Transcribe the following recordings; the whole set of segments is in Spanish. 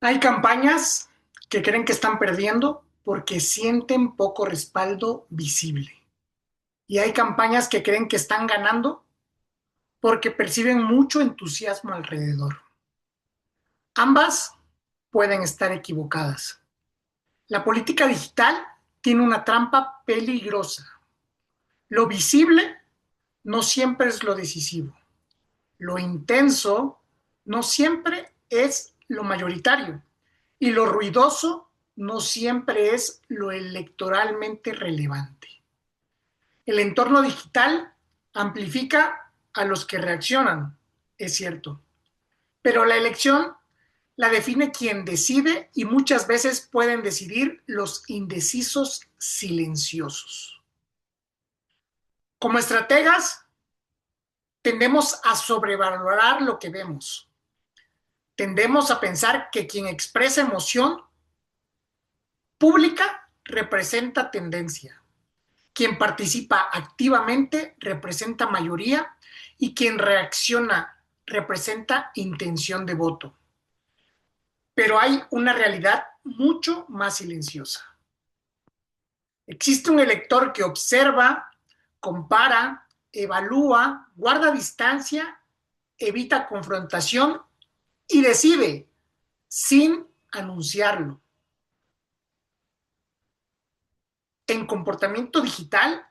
Hay campañas que creen que están perdiendo porque sienten poco respaldo visible. Y hay campañas que creen que están ganando porque perciben mucho entusiasmo alrededor. Ambas pueden estar equivocadas. La política digital tiene una trampa peligrosa. Lo visible no siempre es lo decisivo. Lo intenso no siempre es lo mayoritario. Y lo ruidoso no siempre es lo electoralmente relevante. El entorno digital amplifica a los que reaccionan, es cierto, pero la elección la define quien decide y muchas veces pueden decidir los indecisos silenciosos. Como estrategas, tendemos a sobrevalorar lo que vemos. Tendemos a pensar que quien expresa emoción pública representa tendencia. Quien participa activamente representa mayoría y quien reacciona representa intención de voto. Pero hay una realidad mucho más silenciosa. Existe un elector que observa, compara, evalúa, guarda distancia, evita confrontación y decide sin anunciarlo. En comportamiento digital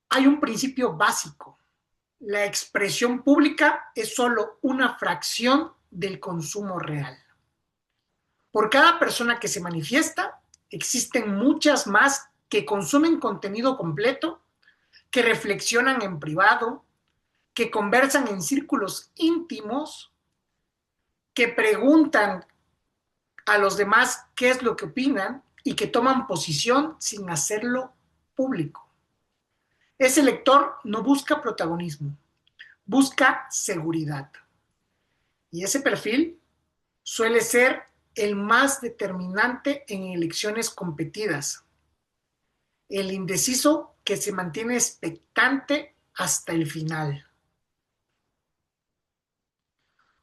hay un principio básico. La expresión pública es solo una fracción del consumo real. Por cada persona que se manifiesta, existen muchas más que consumen contenido completo, que reflexionan en privado, que conversan en círculos íntimos, que preguntan a los demás qué es lo que opinan y que toman posición sin hacerlo público. Ese lector no busca protagonismo, busca seguridad. Y ese perfil suele ser el más determinante en elecciones competidas. El indeciso que se mantiene expectante hasta el final.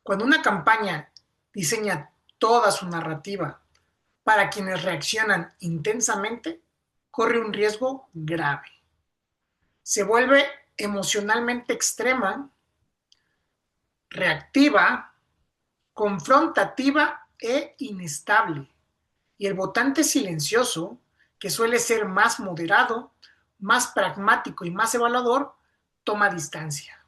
Cuando una campaña diseña toda su narrativa para quienes reaccionan intensamente, corre un riesgo grave. Se vuelve emocionalmente extrema, reactiva, confrontativa e inestable. Y el votante silencioso, que suele ser más moderado, más pragmático y más evaluador, toma distancia.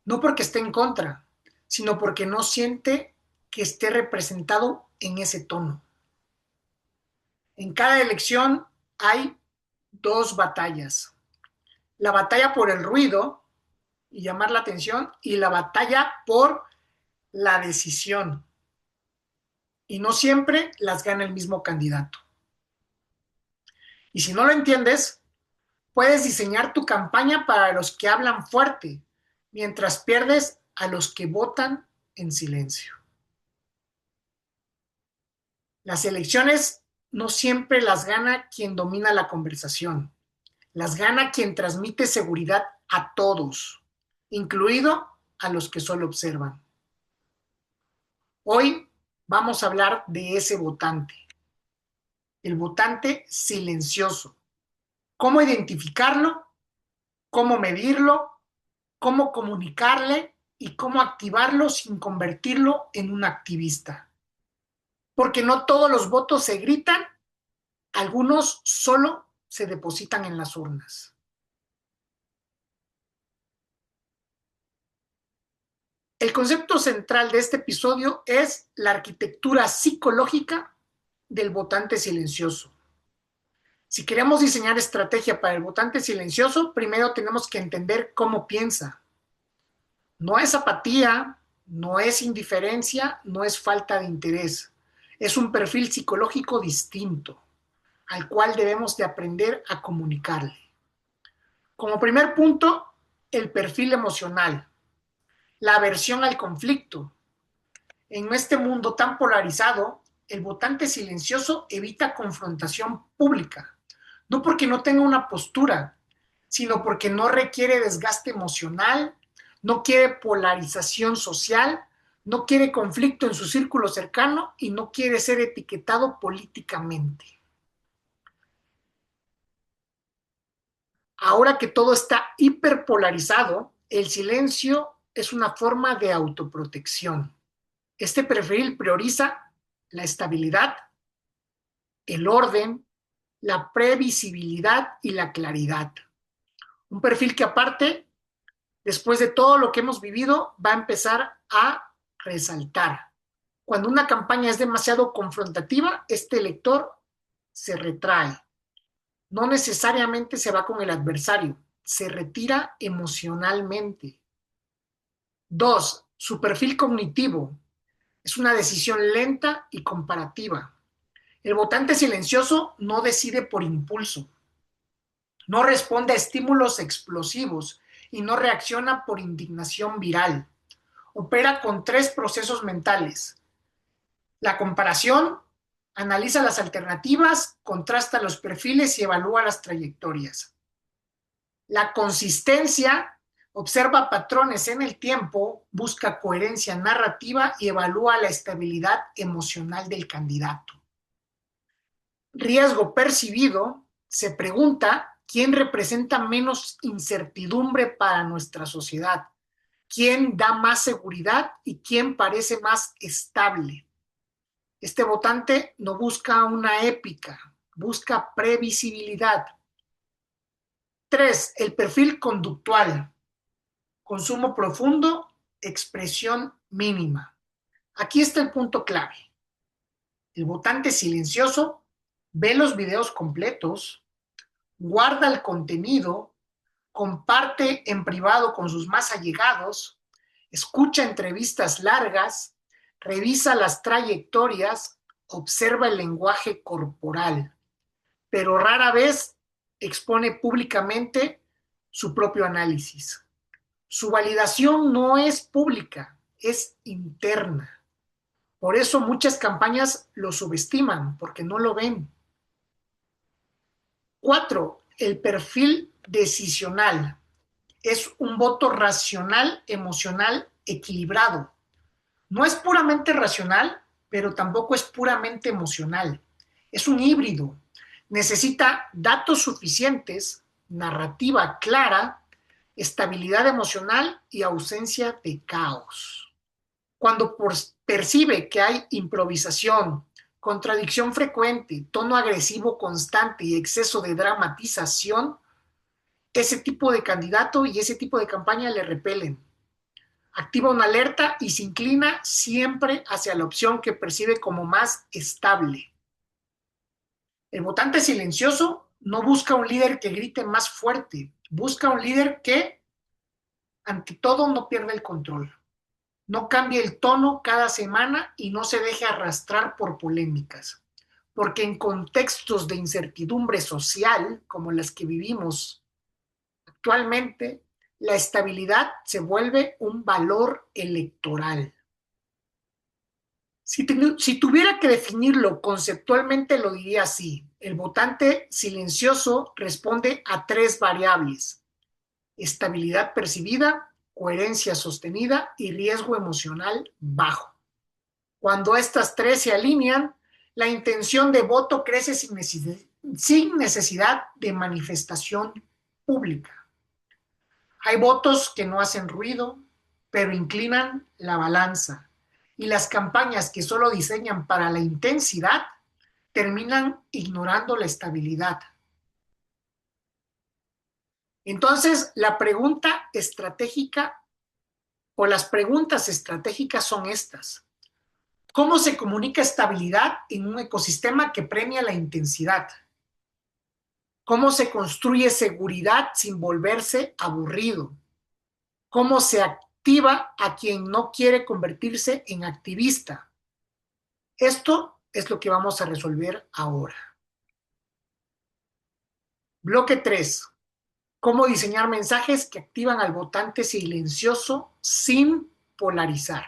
No porque esté en contra, sino porque no siente que esté representado en ese tono. En cada elección hay dos batallas. La batalla por el ruido y llamar la atención y la batalla por la decisión. Y no siempre las gana el mismo candidato. Y si no lo entiendes, puedes diseñar tu campaña para los que hablan fuerte, mientras pierdes a los que votan en silencio. Las elecciones no siempre las gana quien domina la conversación, las gana quien transmite seguridad a todos, incluido a los que solo observan. Hoy vamos a hablar de ese votante, el votante silencioso. ¿Cómo identificarlo? ¿Cómo medirlo? ¿Cómo comunicarle? Y cómo activarlo sin convertirlo en un activista. Porque no todos los votos se gritan, algunos solo se depositan en las urnas. El concepto central de este episodio es la arquitectura psicológica del votante silencioso. Si queremos diseñar estrategia para el votante silencioso, primero tenemos que entender cómo piensa. No es apatía, no es indiferencia, no es falta de interés. Es un perfil psicológico distinto, al cual debemos de aprender a comunicarle. Como primer punto, el perfil emocional, la aversión al conflicto. En este mundo tan polarizado, el votante silencioso evita confrontación pública, no porque no tenga una postura, sino porque no requiere desgaste emocional, no quiere polarización social, no quiere conflicto en su círculo cercano y no quiere ser etiquetado políticamente. Ahora que todo está hiperpolarizado, el silencio es una forma de autoprotección. Este perfil prioriza la estabilidad, el orden, la previsibilidad y la claridad. Un perfil que aparte, después de todo lo que hemos vivido, va a empezar a resaltar. Cuando una campaña es demasiado confrontativa, este lector se retrae. No necesariamente se va con el adversario, se retira emocionalmente. 2. Su perfil cognitivo es una decisión lenta y comparativa. El votante silencioso no decide por impulso, no responde a estímulos explosivos y no reacciona por indignación viral. Opera con 3 procesos mentales: la comparación, analiza las alternativas, contrasta los perfiles y evalúa las trayectorias. La consistencia, observa patrones en el tiempo, busca coherencia narrativa y evalúa la estabilidad emocional del candidato. Riesgo percibido, se pregunta quién representa menos incertidumbre para nuestra sociedad, quién da más seguridad y quién parece más estable. Este votante no busca una épica, busca previsibilidad. 3. El perfil conductual. Consumo profundo, expresión mínima. Aquí está el punto clave. El votante silencioso ve los videos completos, guarda el contenido, comparte en privado con sus más allegados, escucha entrevistas largas, revisa las trayectorias, observa el lenguaje corporal, pero rara vez expone públicamente su propio análisis. Su validación no es pública, es interna. Por eso muchas campañas lo subestiman, porque no lo ven. 4. El perfil decisional. Es un voto racional, emocional, equilibrado. No es puramente racional, pero tampoco es puramente emocional. Es un híbrido. Necesita datos suficientes, narrativa clara, estabilidad emocional y ausencia de caos. Cuando percibe que hay improvisación, contradicción frecuente, tono agresivo constante y exceso de dramatización, ese tipo de candidato y ese tipo de campaña le repelen. Activa una alerta y se inclina siempre hacia la opción que percibe como más estable. El votante silencioso no busca un líder que grite más fuerte, busca un líder que, ante todo, no pierda el control, no cambie el tono cada semana y no se deje arrastrar por polémicas. Porque en contextos de incertidumbre social, como las que vivimos actualmente, la estabilidad se vuelve un valor electoral. Si tuviera que definirlo conceptualmente, lo diría así. El votante silencioso responde a 3 variables: estabilidad percibida, coherencia sostenida y riesgo emocional bajo. Cuando estas 3 se alinean, la intención de voto crece sin necesidad de manifestación pública. Hay votos que no hacen ruido, pero inclinan la balanza. Y las campañas que solo diseñan para la intensidad terminan ignorando la estabilidad. Entonces, la pregunta estratégica o las preguntas estratégicas son estas: ¿cómo se comunica estabilidad en un ecosistema que premia la intensidad? ¿Cómo se construye seguridad sin volverse aburrido? ¿Cómo se activa a quien no quiere convertirse en activista? Esto es lo que vamos a resolver ahora. Bloque 3. ¿Cómo diseñar mensajes que activan al votante silencioso sin polarizar?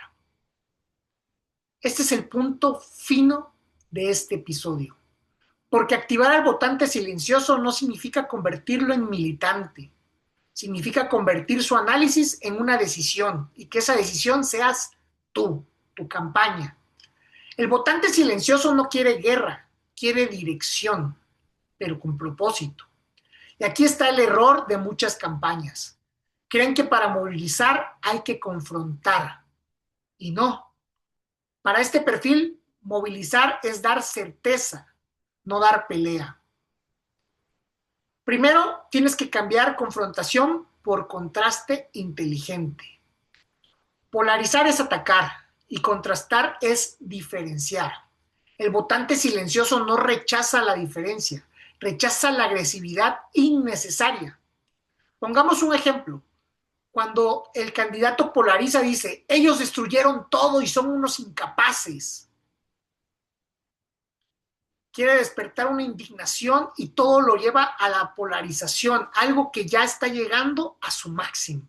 Este es el punto fino de este episodio. Porque activar al votante silencioso no significa convertirlo en militante. Significa convertir su análisis en una decisión y que esa decisión seas tú. tu campaña. El votante silencioso no quiere guerra, quiere dirección, pero con propósito. Y aquí está el error de muchas campañas. Creen que para movilizar hay que confrontar. Y no. Para este perfil, movilizar es dar certeza, no dar pelea. Primero, tienes que cambiar confrontación por contraste inteligente. Polarizar es atacar y contrastar es diferenciar. El votante silencioso no rechaza la diferencia, rechaza la agresividad innecesaria. Pongamos un ejemplo. Cuando el candidato polariza, dice, ellos destruyeron todo y son unos incapaces. Quiere despertar una indignación y todo lo lleva a la polarización, algo que ya está llegando a su máximo.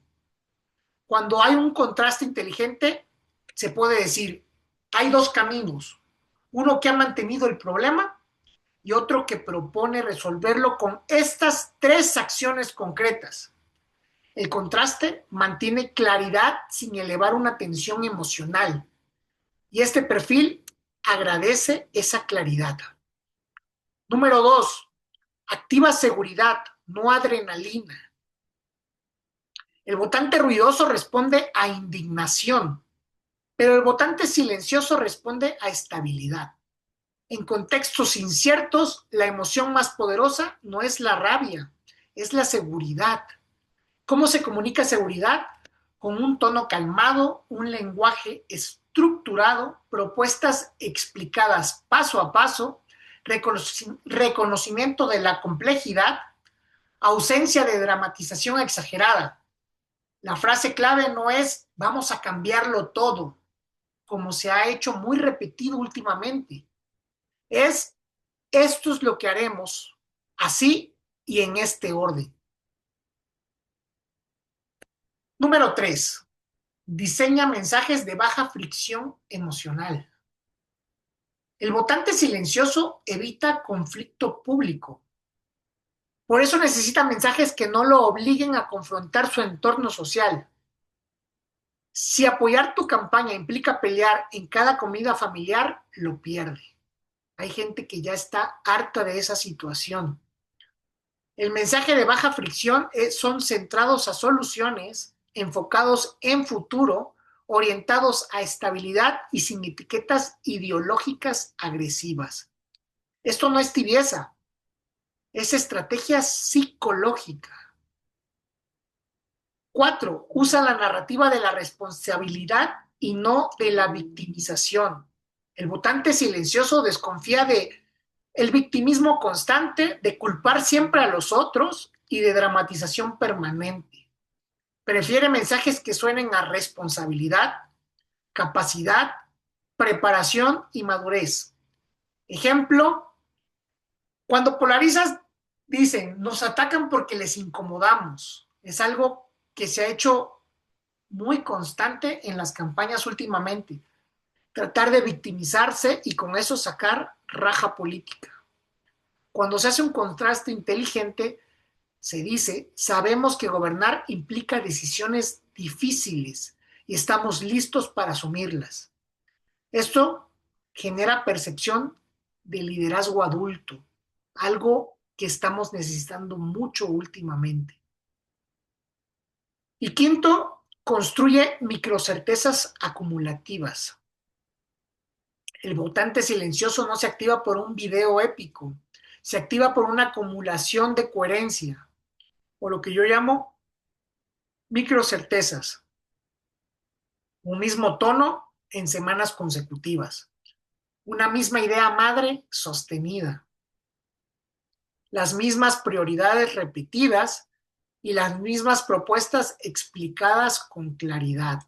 Cuando hay un contraste inteligente, se puede decir, hay dos caminos, uno que ha mantenido el problema y otro que propone resolverlo con estas tres acciones concretas. El contraste mantiene claridad sin elevar una tensión emocional y este perfil agradece esa claridad. Número 2, activa seguridad, no adrenalina. El votante ruidoso responde a indignación, pero el votante silencioso responde a estabilidad. En contextos inciertos, la emoción más poderosa no es la rabia, es la seguridad. ¿Cómo se comunica seguridad? Con un tono calmado, un lenguaje estructurado, propuestas explicadas paso a paso, reconocimiento de la complejidad, ausencia de dramatización exagerada. La frase clave no es vamos a cambiarlo todo, como se ha hecho muy repetido últimamente. Es esto es lo que haremos, así y en este orden. Número 3. Diseña mensajes de baja fricción emocional. El votante silencioso evita conflicto público. Por eso necesita mensajes que no lo obliguen a confrontar su entorno social. Si apoyar tu campaña implica pelear en cada comida familiar, lo pierde. Hay gente que ya está harta de esa situación. El mensaje de baja fricción son centrados a soluciones, enfocados en futuro, orientados a estabilidad y sin etiquetas ideológicas agresivas. Esto no es tibieza, es estrategia psicológica. 4. Usa la narrativa de la responsabilidad y no de la victimización. El votante silencioso desconfía de el victimismo constante, de culpar siempre a los otros y de dramatización permanente. Prefiere mensajes que suenen a responsabilidad, capacidad, preparación y madurez. Ejemplo, cuando polarizas, dicen, nos atacan porque les incomodamos. Es algo que se ha hecho muy constante en las campañas últimamente. Tratar de victimizarse y con eso sacar raja política. Cuando se hace un contraste inteligente, se dice, sabemos que gobernar implica decisiones difíciles y estamos listos para asumirlas. Esto genera percepción de liderazgo adulto, algo que estamos necesitando mucho últimamente. Y quinto, construye microcertezas acumulativas. El votante silencioso no se activa por un video épico, se activa por una acumulación de coherencia, o lo que yo llamo microcertezas. Un mismo tono en semanas consecutivas. Una misma idea madre sostenida. Las mismas prioridades repetidas y las mismas propuestas explicadas con claridad.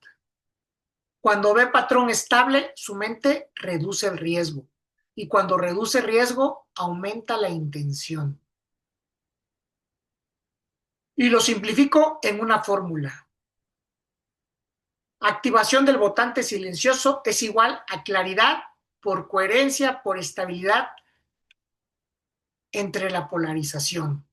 Cuando ve patrón estable, su mente reduce el riesgo. Y cuando reduce riesgo, aumenta la intención. Y lo simplifico en una fórmula. Activación del votante silencioso es igual a claridad por coherencia, por estabilidad entre la polarización.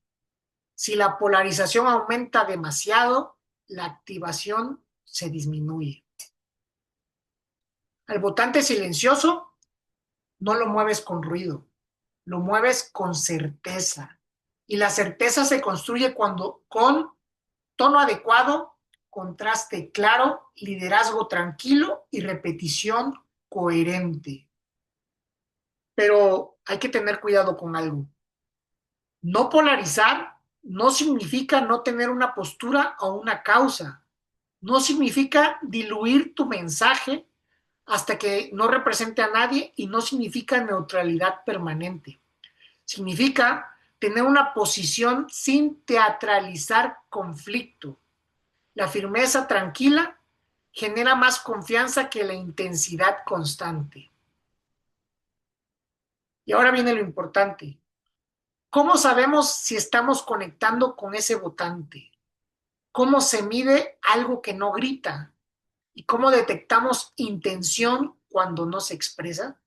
Si la polarización aumenta demasiado, la activación se disminuye. Al votante silencioso no lo mueves con ruido, lo mueves con certeza. Y la certeza se construye cuando con tono adecuado, contraste claro, liderazgo tranquilo y repetición coherente. Pero hay que tener cuidado con algo. No polarizar no significa no tener una postura o una causa. No significa diluir tu mensaje hasta que no represente a nadie y no significa neutralidad permanente. Significa tener una posición sin teatralizar conflicto. La firmeza tranquila genera más confianza que la intensidad constante. Y ahora viene lo importante. ¿Cómo sabemos si estamos conectando con ese votante? ¿Cómo se mide algo que no grita? ¿Y cómo detectamos intención cuando no se expresa?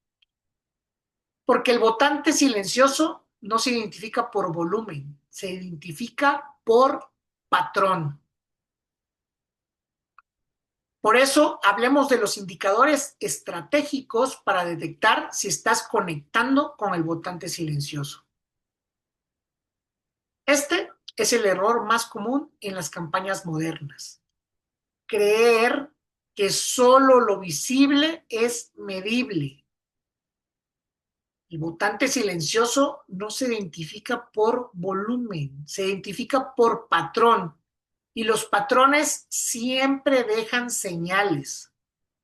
Porque el votante silencioso no se identifica por volumen, se identifica por patrón. Por eso hablemos de los indicadores estratégicos para detectar si estás conectando con el votante silencioso. Este es el error más común en las campañas modernas. Creer que solo lo visible es medible. El votante silencioso no se identifica por volumen, se identifica por patrón. Y los patrones siempre dejan señales,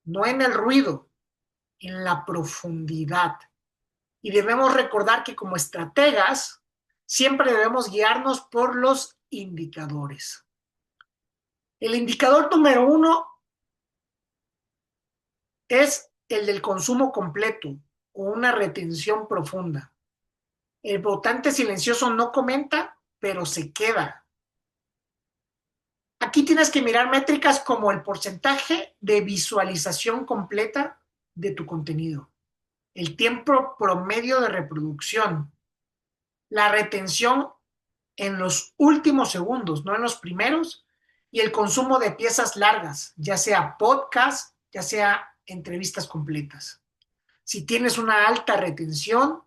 no en el ruido, en la profundidad. Y debemos recordar que como estrategas siempre debemos guiarnos por los indicadores. El indicador número 1 es el del consumo completo o una retención profunda. El votante silencioso no comenta, pero se queda. Aquí tienes que mirar métricas como el porcentaje de visualización completa de tu contenido, el tiempo promedio de reproducción, la retención en los últimos segundos, no en los primeros, y el consumo de piezas largas, ya sea podcast, ya sea entrevistas completas. Si tienes una alta retención,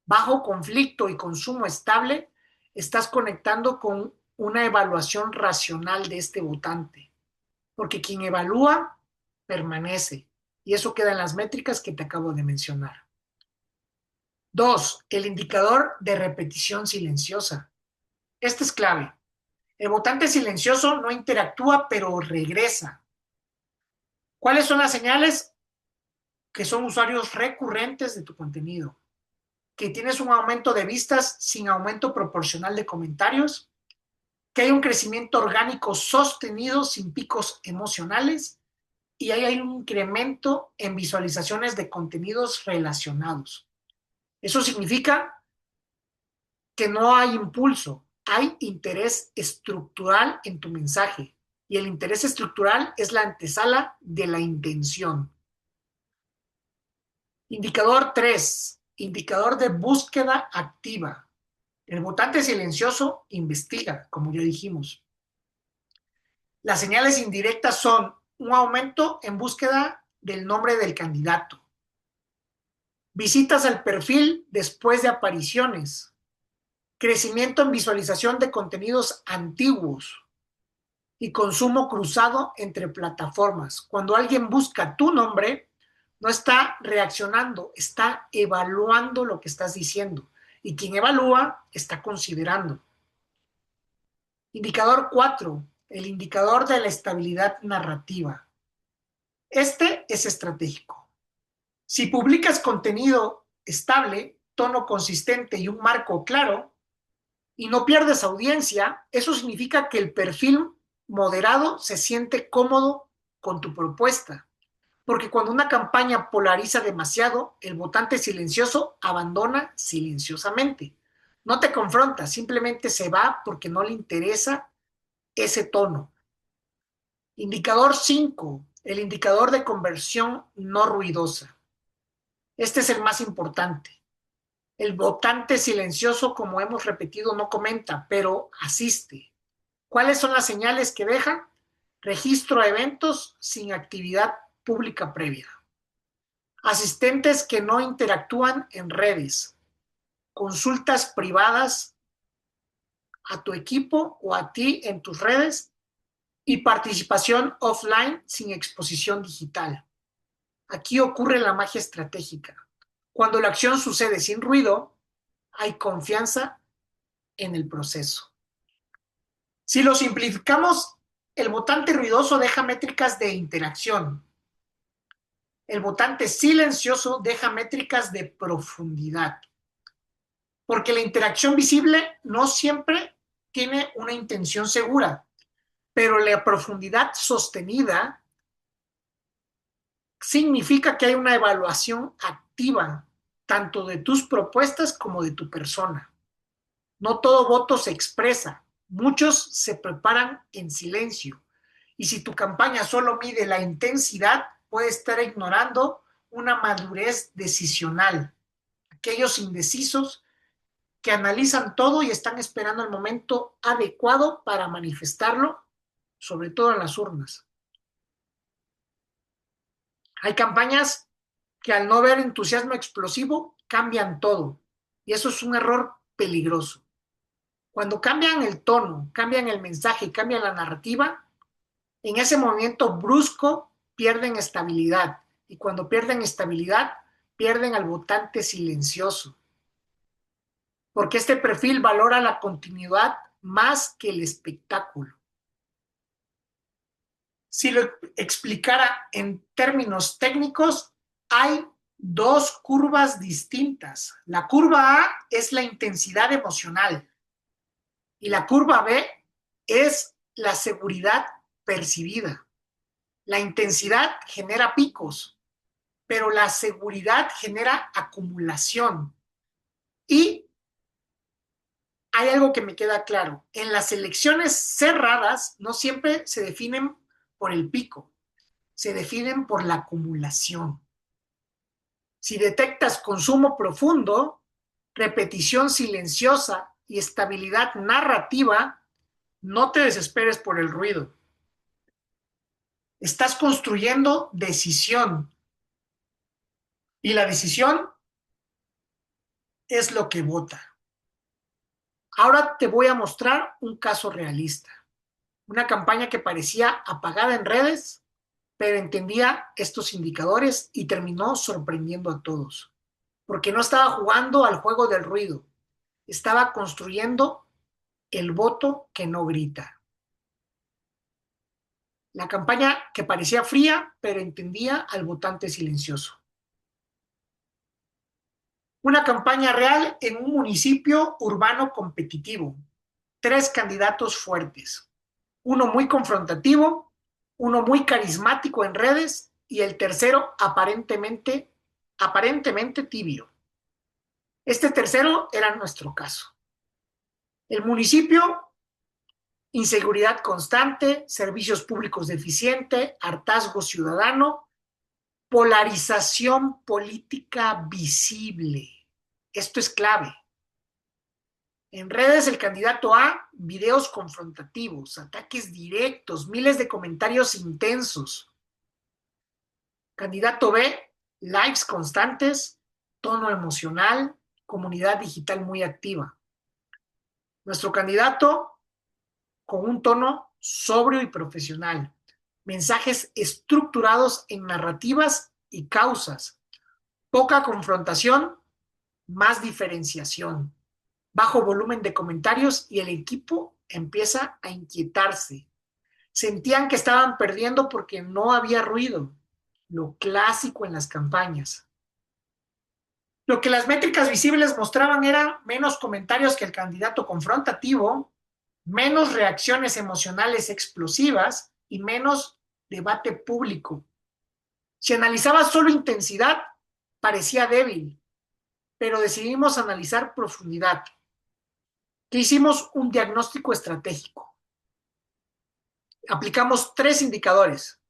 bajo conflicto y consumo estable, estás conectando con una evaluación racional de este votante, porque quien evalúa permanece, y eso queda en las métricas que te acabo de mencionar. 2. El indicador de repetición silenciosa. Este es clave. El votante silencioso no interactúa, pero regresa. ¿Cuáles son las señales? Que son usuarios recurrentes de tu contenido, que tienes un aumento de vistas sin aumento proporcional de comentarios, que hay un crecimiento orgánico sostenido sin picos emocionales y hay un incremento en visualizaciones de contenidos relacionados. Eso significa que no hay impulso, hay interés estructural en tu mensaje y el interés estructural es la antesala de la intención. Indicador 3, indicador de búsqueda activa. El votante silencioso investiga, como ya dijimos. Las señales indirectas son un aumento en búsqueda del nombre del candidato, visitas al perfil después de apariciones, crecimiento en visualización de contenidos antiguos y consumo cruzado entre plataformas. Cuando alguien busca tu nombre, no está reaccionando, está evaluando lo que estás diciendo. Y quien evalúa está considerando. Indicador 4, el indicador de la estabilidad narrativa. Este es estratégico. Si publicas contenido estable, tono consistente y un marco claro, y no pierdes audiencia, eso significa que el perfil moderado se siente cómodo con tu propuesta. Porque cuando una campaña polariza demasiado, el votante silencioso abandona silenciosamente. No te confronta, simplemente se va porque no le interesa ese tono. Indicador 5, el indicador de conversión no ruidosa. Este es el más importante. El votante silencioso, como hemos repetido, no comenta, pero asiste. ¿Cuáles son las señales que deja? Registro a eventos sin actividad pública previa. asistentes que no interactúan en redes, consultas privadas a tu equipo o a ti en tus redes y participación offline sin exposición digital. Aquí ocurre la magia estratégica. Cuando la acción sucede sin ruido, hay confianza en el proceso. Si lo simplificamos, el votante ruidoso deja métricas de interacción. El votante silencioso deja métricas de profundidad. Porque la interacción visible no siempre tiene una intención segura, pero la profundidad sostenida significa que hay una evaluación activa, tanto de tus propuestas como de tu persona. No todo voto se expresa, muchos se preparan en silencio. Y si tu campaña solo mide la intensidad, puede estar ignorando una madurez decisional. Aquellos indecisos que analizan todo y están esperando el momento adecuado para manifestarlo, sobre todo en las urnas. Hay campañas que al no ver entusiasmo explosivo cambian todo, y eso es un error peligroso. Cuando cambian el tono, cambian el mensaje, cambian la narrativa, en ese movimiento brusco pierden estabilidad, y cuando pierden estabilidad, pierden al votante silencioso, porque este perfil valora la continuidad más que el espectáculo. Si lo explicara en términos técnicos, hay dos curvas distintas. La curva A es la intensidad emocional y la curva B es la seguridad percibida. La intensidad genera picos, pero la seguridad genera acumulación. Y hay algo que me queda claro. En las elecciones cerradas no siempre se definen por el pico, se definen por la acumulación. Si detectas consumo profundo, repetición silenciosa y estabilidad narrativa, no te desesperes por el ruido. Estás construyendo decisión y la decisión es lo que vota. Ahora te voy a mostrar un caso realista. Una campaña que parecía apagada en redes, pero entendía estos indicadores y terminó sorprendiendo a todos. Porque no estaba jugando al juego del ruido, estaba construyendo el voto que no grita. La campaña que parecía fría, pero entendía al votante silencioso. Una campaña real en un municipio urbano competitivo. 3 candidatos fuertes. Uno muy confrontativo, uno muy carismático en redes y el tercero aparentemente tibio. Este tercero era nuestro caso. El municipio, inseguridad constante, servicios públicos deficientes, hartazgo ciudadano, polarización política visible. Esto es clave. En redes, el candidato A, videos confrontativos, ataques directos, miles de comentarios intensos. Candidato B, likes constantes, tono emocional, comunidad digital muy activa. Nuestro candidato con un tono sobrio y profesional. Mensajes estructurados en narrativas y causas. Poca confrontación, más diferenciación. Bajo volumen de comentarios y el equipo empieza a inquietarse. Sentían que estaban perdiendo porque no había ruido, lo clásico en las campañas. Lo que las métricas visibles mostraban era menos comentarios que el candidato confrontativo, menos reacciones emocionales explosivas y menos debate público. Si analizaba solo intensidad, parecía débil, pero decidimos analizar profundidad. Que hicimos un diagnóstico estratégico. Aplicamos 3 indicadores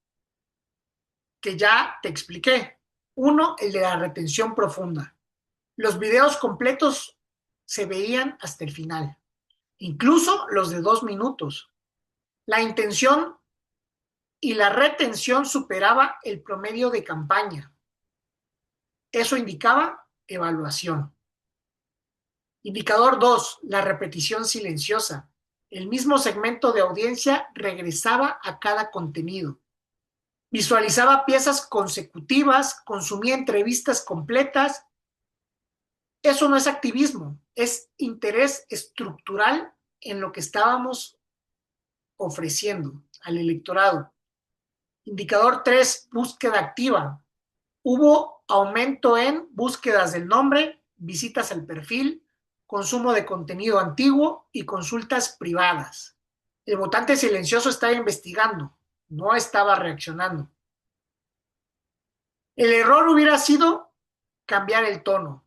que ya te expliqué. Uno, el de la retención profunda. Los videos completos se veían hasta el final, incluso los de 2 minutos. La intención y la retención superaba el promedio de campaña. Eso indicaba evaluación. Indicador 2, la repetición silenciosa. El mismo segmento de audiencia regresaba a cada contenido. Visualizaba piezas consecutivas, consumía entrevistas completas. Eso no es activismo, es interés estructural en lo que estábamos ofreciendo al electorado. Indicador 3, búsqueda activa. Hubo aumento en búsquedas del nombre, visitas al perfil, consumo de contenido antiguo y consultas privadas. El votante silencioso estaba investigando, no estaba reaccionando. El error hubiera sido cambiar el tono,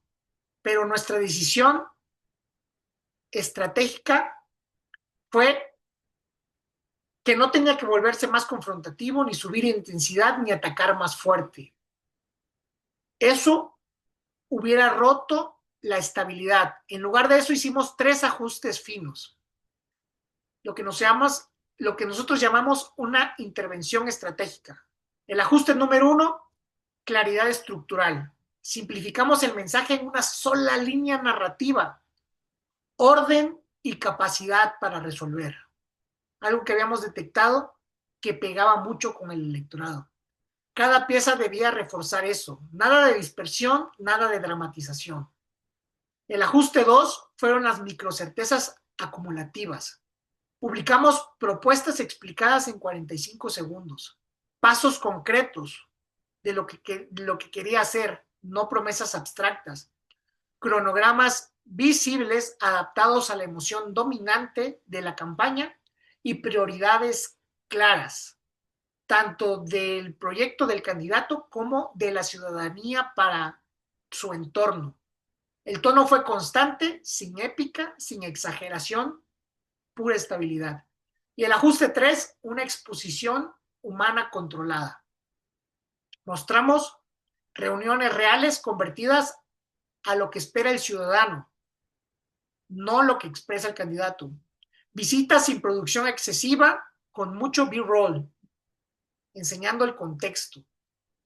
pero nuestra decisión estratégica fue que no tenía que volverse más confrontativo, ni subir intensidad, ni atacar más fuerte. Eso hubiera roto la estabilidad. En lugar de eso hicimos 3 ajustes finos, lo que, lo que nosotros llamamos una intervención estratégica. El ajuste número 1, claridad estructural. Simplificamos el mensaje en una sola línea narrativa, orden y capacidad para resolver. Algo que habíamos detectado que pegaba mucho con el electorado. Cada pieza debía reforzar eso. Nada de dispersión, nada de dramatización. El ajuste 2 fueron las microcertezas acumulativas. Publicamos propuestas explicadas en 45 segundos, pasos concretos de lo que quería hacer, no promesas abstractas, cronogramas visibles adaptados a la emoción dominante de la campaña y prioridades claras, tanto del proyecto del candidato como de la ciudadanía para su entorno. El tono fue constante, sin épica, sin exageración, pura estabilidad. Y el ajuste 3, una exposición humana controlada. Mostramos reuniones reales convertidas a lo que espera el ciudadano, no lo que expresa el candidato. Visitas sin producción excesiva, con mucho B-roll, enseñando el contexto.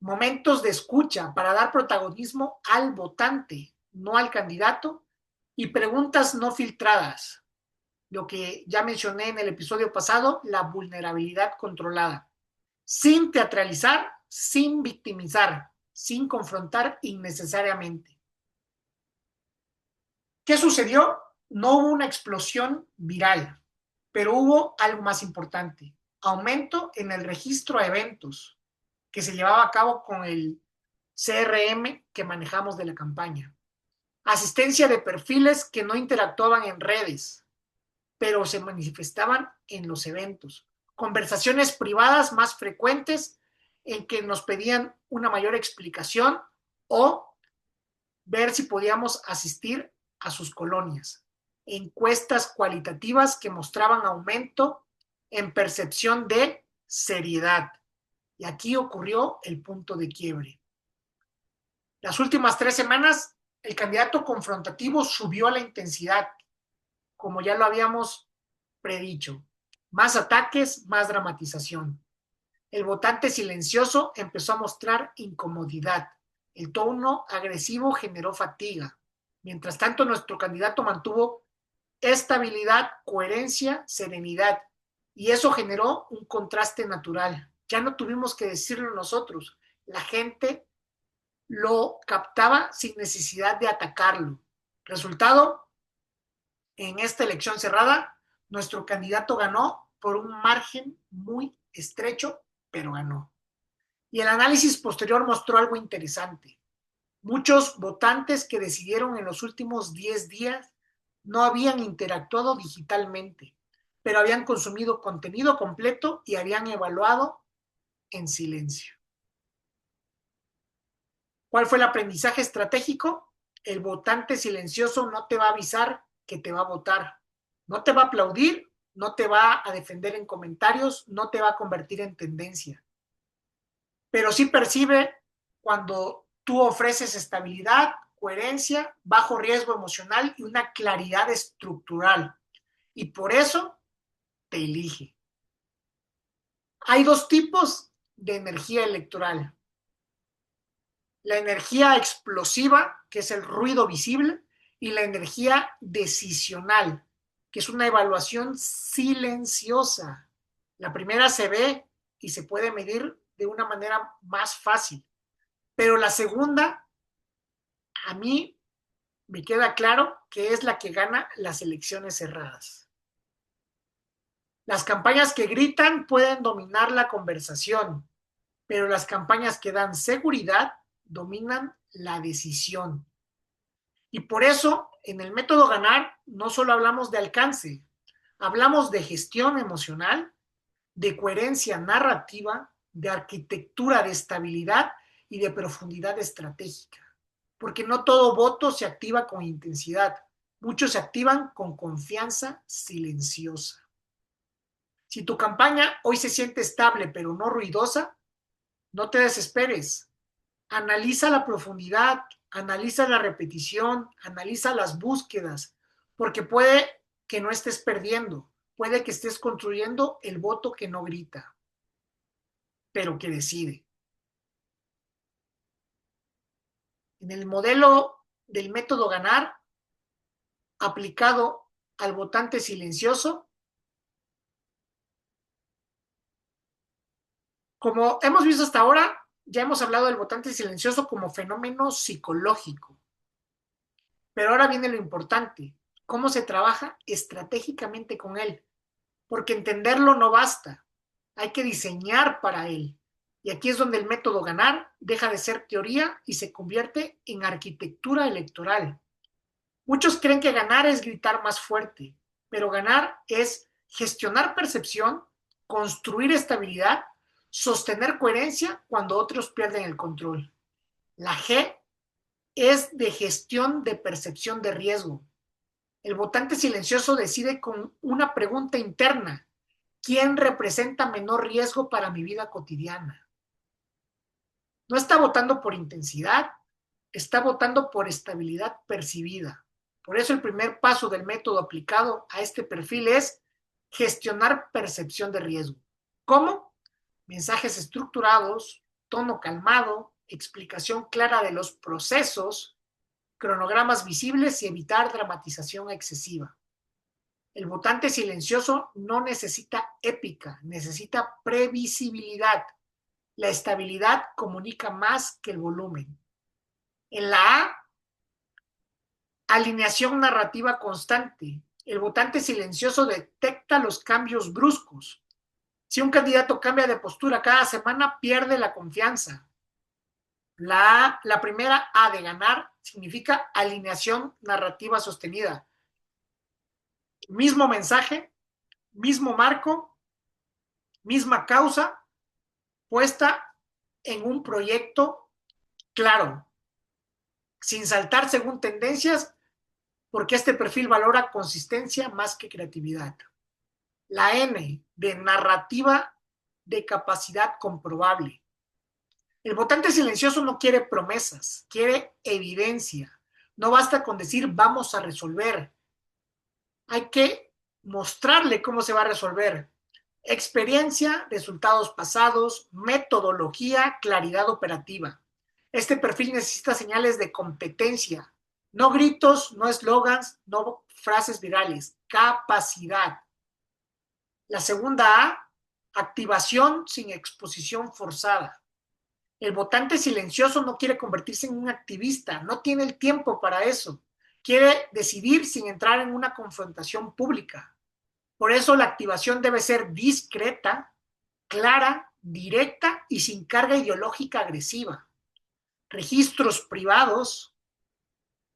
Momentos de escucha para dar protagonismo al votante, no al candidato, y preguntas no filtradas. Lo que ya mencioné en el episodio pasado, la vulnerabilidad controlada. Sin teatralizar, sin victimizar, sin confrontar innecesariamente. ¿Qué sucedió? No hubo una explosión viral, pero hubo algo más importante. Aumento en el registro a eventos que se llevaba a cabo con el CRM que manejamos de la campaña. Asistencia de perfiles que no interactuaban en redes, pero se manifestaban en los eventos. Conversaciones privadas más frecuentes en que nos pedían una mayor explicación o ver si podíamos asistir a sus colonias. Encuestas cualitativas que mostraban aumento en percepción de seriedad. Y aquí ocurrió el punto de quiebre. Las últimas 3 semanas, el candidato confrontativo subió la intensidad, como ya lo habíamos predicho. Más ataques, más dramatización. El votante silencioso empezó a mostrar incomodidad. El tono agresivo generó fatiga. Mientras tanto, nuestro candidato mantuvo estabilidad, coherencia, serenidad. Y eso generó un contraste natural. Ya no tuvimos que decirlo nosotros. La gente lo captaba sin necesidad de atacarlo. Resultado, en esta elección cerrada, nuestro candidato ganó por un margen muy estrecho, pero ganó. Y el análisis posterior mostró algo interesante. Muchos votantes que decidieron en los últimos 10 días no habían interactuado digitalmente, pero habían consumido contenido completo y habían evaluado en silencio. ¿Cuál fue el aprendizaje estratégico? El votante silencioso no te va a avisar que te va a votar. No te va a aplaudir, no te va a defender en comentarios, no te va a convertir en tendencia. Pero sí percibe cuando tú ofreces estabilidad, coherencia, bajo riesgo emocional y una claridad estructural. Y por eso te elige. Hay 2 tipos de energía electoral. la energía explosiva, que es el ruido visible, y la energía decisional, que es una evaluación silenciosa. La primera se ve y se puede medir de una manera más fácil, pero la segunda, a mí me queda claro que es la que gana las elecciones cerradas. Las campañas que gritan pueden dominar la conversación, pero las campañas que dan seguridad dominan la decisión. Y por eso, en el método ganar, no solo hablamos de alcance, hablamos de gestión emocional, de coherencia narrativa, de arquitectura de estabilidad y de profundidad estratégica. Porque no todo voto se activa con intensidad, muchos se activan con confianza silenciosa. Si tu campaña hoy se siente estable pero no ruidosa, no te desesperes. Analiza la profundidad, analiza la repetición, analiza las búsquedas, porque puede que no estés perdiendo, puede que estés construyendo el voto que no grita, pero que decide. En el modelo del método ganar, aplicado al votante silencioso, como hemos visto hasta ahora, ya hemos hablado del votante silencioso como fenómeno psicológico. Pero ahora viene lo importante, cómo se trabaja estratégicamente con él, porque entenderlo no basta, hay que diseñar para él. Y aquí es donde el método ganar deja de ser teoría y se convierte en arquitectura electoral. Muchos creen que ganar es gritar más fuerte, pero ganar es gestionar percepción, construir estabilidad, sostener coherencia cuando otros pierden el control. La G es de gestión de percepción de riesgo. El votante silencioso decide con una pregunta interna: ¿quién representa menor riesgo para mi vida cotidiana? No está votando por intensidad, está votando por estabilidad percibida. Por eso el primer paso del método aplicado a este perfil es gestionar percepción de riesgo. ¿Cómo? Mensajes estructurados, tono calmado, explicación clara de los procesos, cronogramas visibles y evitar dramatización excesiva. El votante silencioso no necesita épica, necesita previsibilidad. La estabilidad comunica más que el volumen. En la A, alineación narrativa constante. El votante silencioso detecta los cambios bruscos. Si un candidato cambia de postura cada semana, pierde la confianza. La primera A de ganar significa alineación narrativa sostenida. Mismo mensaje, mismo marco, misma causa, puesta en un proyecto claro, sin saltar según tendencias, porque este perfil valora consistencia más que creatividad. La N de narrativa de capacidad comprobable. El votante silencioso no quiere promesas, quiere evidencia. No basta con decir vamos a resolver. Hay que mostrarle cómo se va a resolver. Experiencia, resultados pasados, metodología, claridad operativa. Este perfil necesita señales de competencia, no gritos, no eslogans, no frases virales, capacidad. La segunda A, activación sin exposición forzada. El votante silencioso no quiere convertirse en un activista, no tiene el tiempo para eso. Quiere decidir sin entrar en una confrontación pública. Por eso la activación debe ser discreta, clara, directa y sin carga ideológica agresiva. Registros privados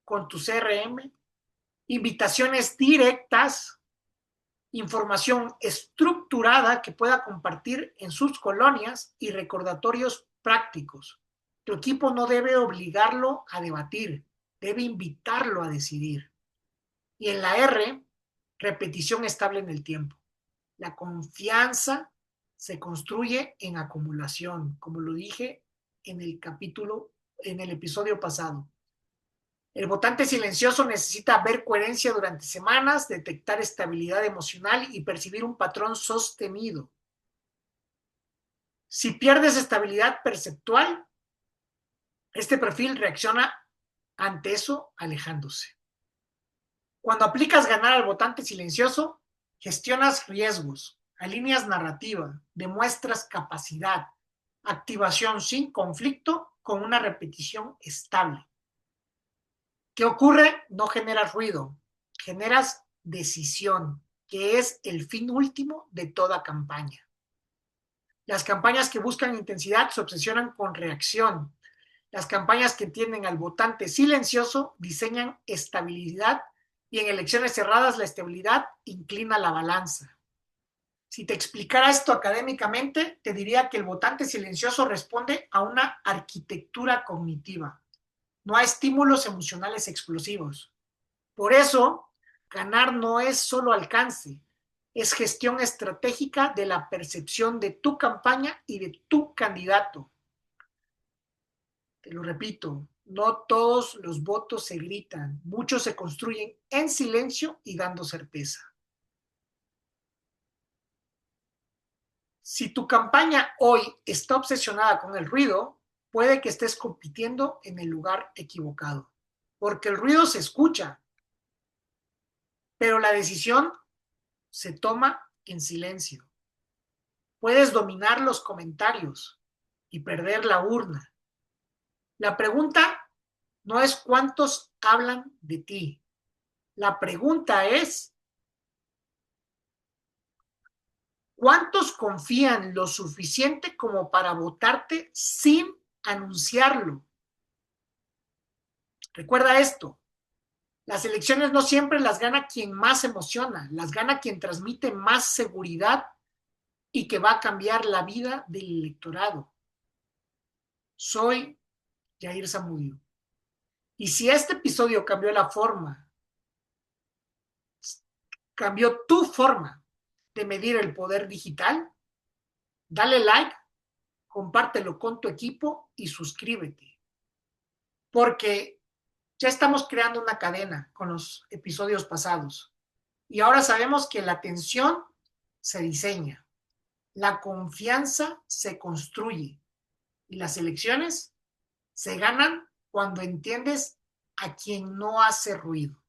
con tu CRM, invitaciones directas, información estructurada que pueda compartir en sus colonias y recordatorios prácticos. Tu equipo no debe obligarlo a debatir, debe invitarlo a decidir. Y en la R, repetición estable en el tiempo. La confianza se construye en acumulación, como lo dije en el episodio pasado. El votante silencioso necesita ver coherencia durante semanas, detectar estabilidad emocional y percibir un patrón sostenido. Si pierdes estabilidad perceptual, Este perfil reacciona ante eso alejándose. Cuando aplicas ganar al votante silencioso, gestionas riesgos, alineas narrativa, demuestras capacidad, activación sin conflicto con una repetición estable. ¿Qué ocurre? No generas ruido, generas decisión, que es el fin último de toda campaña. Las campañas que buscan intensidad se obsesionan con reacción. Las campañas que tienden al votante silencioso diseñan estabilidad y en elecciones cerradas la estabilidad inclina la balanza. Si te explicara esto académicamente, te diría que el votante silencioso responde a una arquitectura cognitiva, no a estímulos emocionales explosivos. Por eso, ganar no es solo alcance, es gestión estratégica de la percepción de tu campaña y de tu candidato. Te lo repito, no todos los votos se gritan, muchos se construyen en silencio y dando certeza. Si tu campaña hoy está obsesionada con el ruido, puede que estés compitiendo en el lugar equivocado, porque el ruido se escucha, pero la decisión se toma en silencio. Puedes dominar los comentarios y perder la urna. La pregunta no es cuántos hablan de ti. La pregunta es cuántos confían lo suficiente como para votarte sin anunciarlo. Recuerda esto, las elecciones no siempre las gana quien más emociona, las gana quien transmite más seguridad y que va a cambiar la vida del electorado. Soy Jair Zamudio. Y si este episodio cambió tu forma de medir el poder digital, dale like, compártelo con tu equipo y suscríbete. Porque ya estamos creando una cadena con los episodios pasados. Y ahora sabemos que la atención se diseña, la confianza se construye y las elecciones se ganan cuando entiendes a quien no hace ruido.